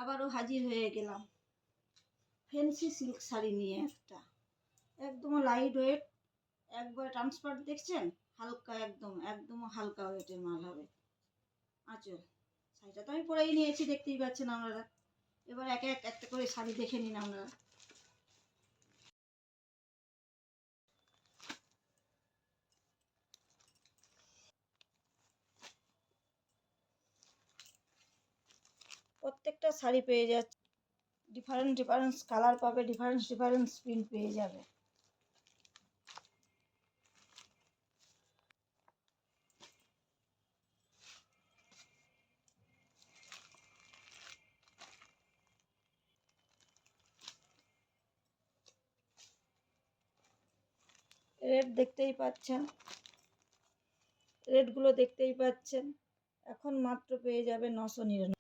আবারও হাজির হয়ে গেলাম ফ্যান্সি সিল্ক শাড়ি নিয়ে। একটা একদম লাইট ওয়েট, একবার ট্রান্সপার দেখছেন, হালকা একদম হালকা ওয়েটের মাল হবে। আচ্ছা, শাড়িটা তো আমি পরেই নিয়েছি, দেখতেই পাচ্ছেন আপনারা। এবার একটা করে শাড়ি দেখে নিন আপনারা। প্রত্যেকটা শাড়ি পেয়ে যাচ্ছে, ডিফারেন্ট কালার পাবে, ডিফারেন্ট প্রিন্ট পেয়ে যাবে। রেট দেখতেই পাচ্ছেন, রেটগুলো দেখতেই পাচ্ছেন। এখন মাত্র পেয়ে যাবে 999।